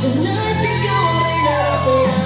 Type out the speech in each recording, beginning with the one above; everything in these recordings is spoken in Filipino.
Tonight, ikaw ang reyna ng sayaw.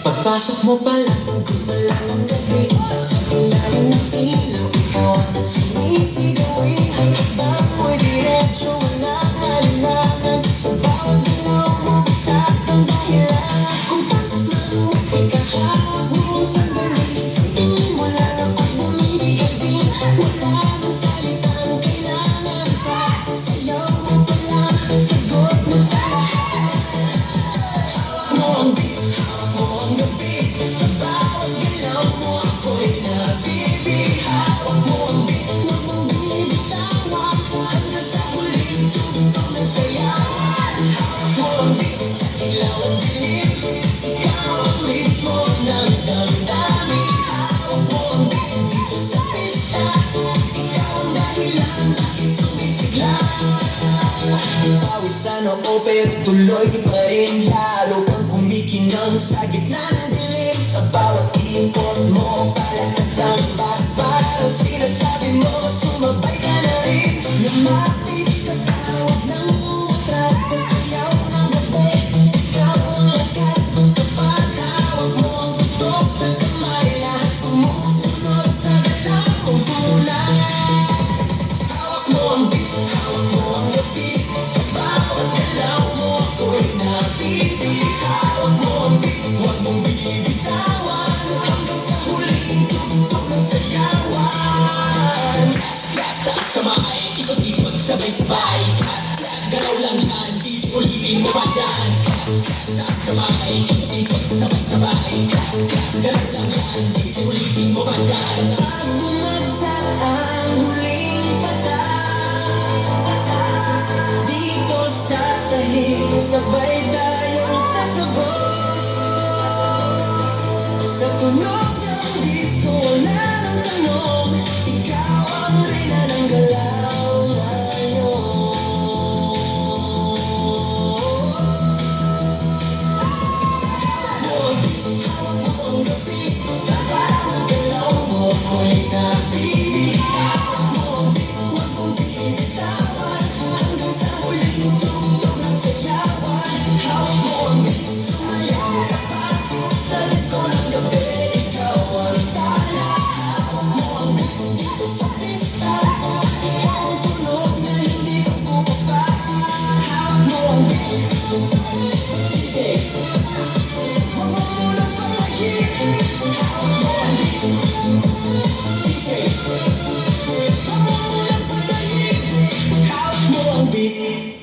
Pagpasok mo palang, gumalaw ang gabi. Sa ilalim ng ilaw, ikaw ang sinisigawin. Ang iba mo'y diretsyo, walang alinlangan. Sa bawat galaw mo, saktang dahilan. Sa kumpas ng musika, hawak mo ang sandali. Sa tingin mo lang ako'y bumibigay din. Wala nang salitang kailangan pa. Sayaw mo palang, sagot mo sa lahat. Hawak mo ang beat, hawak mo ang gabi. Sa bawat galaw mo, ako'y nabibig. Hawak mo ang beat, huwag mong bibitawan. Hanggang sa huling tugtog ng sayawan. Hawak mo ang beat, sa ilaw at dilim. Ikaw ang ritmo ng damdamin. Hawak mo ang beat, dito sa pista. Ikaw ang dahilan, bakit sumisigla. Pawis sa noo pero tuloy pa rin. Lalo kang kumikinang sa gitna ng dilim. Sa bawat import mo, palakasan ba? Parang sinasabi mo, sumabay ka na rin. Lumapit ka, tawag ng umatras. Sa sayaw ng gabi, ikaw ang lakas. Kapag hawak mo ang tutok sa kamay, lahat sumusunod sa galaw kong tulad. Hawak mo ang beat, hawak mo ang gabi. Sa bawat galaw mo, ako'y nabibig. Hawak mo ang beat, huwag mong bibitawan. Hanggang sa huling tugtog ng sayawan. Clap, taas kamay, ikot-ikot sabay-sabay. Galaw lang yan, DJ ulitin mo pa dyan. Taas kamay, ikot-ikot sabay-sabay. Galaw lang yan, DJ ulitin mo pa dyan. Pag bumagsak ang huling patak, dito sa sahig, sabay tayong sasagot. Sa tunog ng disco, wala nang tanong. Ikaw ang reyna ng galaw ngayon. Hawak mo ang beat, hawak mo ang gabi. Sa bawat galaw mo, ako'y nabibig. Hawak mo ang beat, huwag mong bibitawan. Hanggang sa huling tugtog ng sayawan. Hawak mo ang beat, sumayaw ka pa. Sa disco ng gabi, ikaw ang tala. Hawak mo ang beat, dito sa pista. Ikaw ang tunog na hindi bubaba. Hawak mo ang beat, DJ, huwag mo munang patayin. Hawak mo ang beat, DJ, huwag mo munang patayin. Hawak mo ang beat.